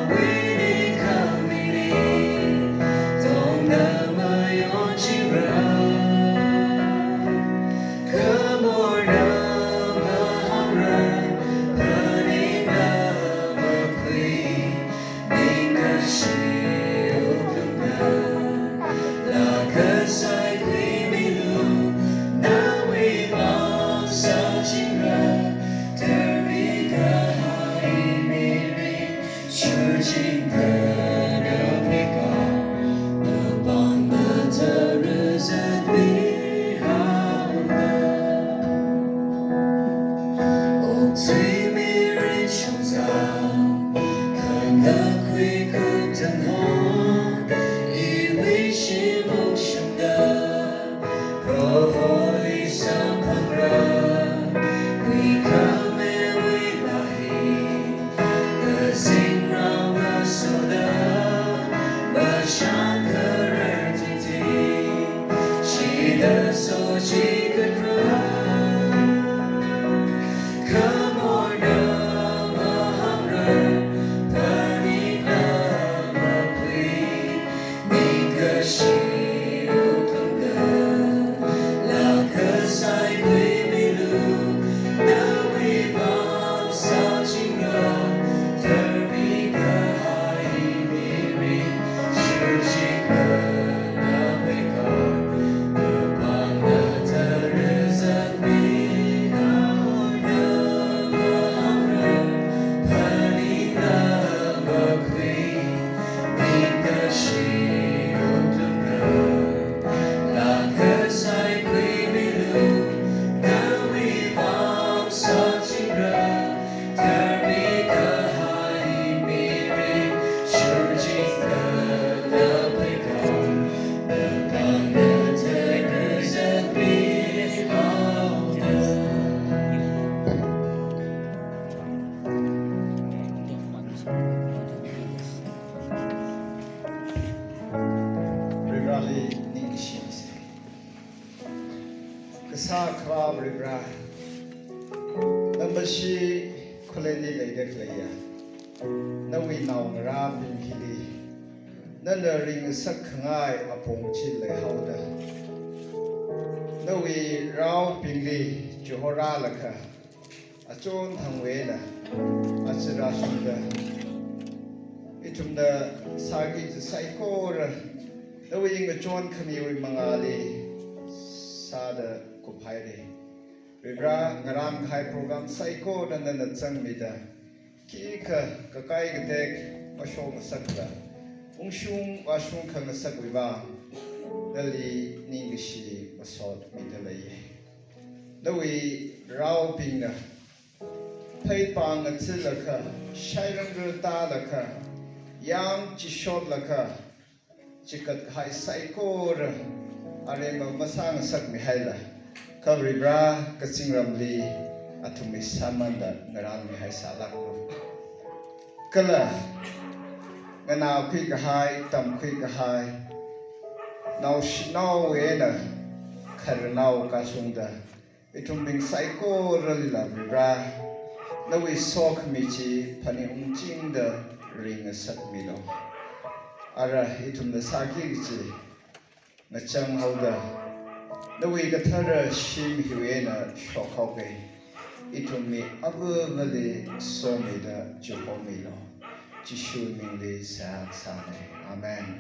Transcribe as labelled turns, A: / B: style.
A: winning coming 동남아요 지라 Upon the terrace that we have Optimism shows up, kind of quick and hard. I wish emotion da, proholi sampra. We come and we lie, the sing round the soda, but shankar she does so she could cry. Come on now, Mahamra, Parinama Pui, Nikashi Utunda, Lakasai Pui Milu, Nawivam Sachinga, Terbika Hai Miri, Shurjika Nabekar, Upanda Teresa
B: Kasa krab ribra Nambashi koleni leidek leia Nawi nau ngara bingkili Nana ring sak ngai apong chi le hauda Nawi rau bingli johora laka Achon thangwe na Achira sunda Itumda sagi saikora Nawi inga chon kamiwi mangali Sada Kuphaire Ribra Ngaram Khai program Saiko Nana Changmida Kika Kakai Gatek Mashong Sakra Ungshung Washung Kang Sakwiba Dali Ningishi Masot Midalay Nawi Rao Pina Pay Pang Atilaka Shairangal Talaka Yang Chishot Laka Chikat Hai Saiko Aremba masang sak mihaila kabribra kaching ramli atumi samanda ngaran mihai salak kala ngana khui ka hai tam khui ka hai naw shinaw ena kharnaw ka sungda itum bing saiko ralila bribra nawi sok michi phani umching da ring sak milo ara itum da saki chi Nachang hauda Nawi gathara shim hiwena shokhauke Itumi abavali somida juhomilo Jishu mingli saak sane Amen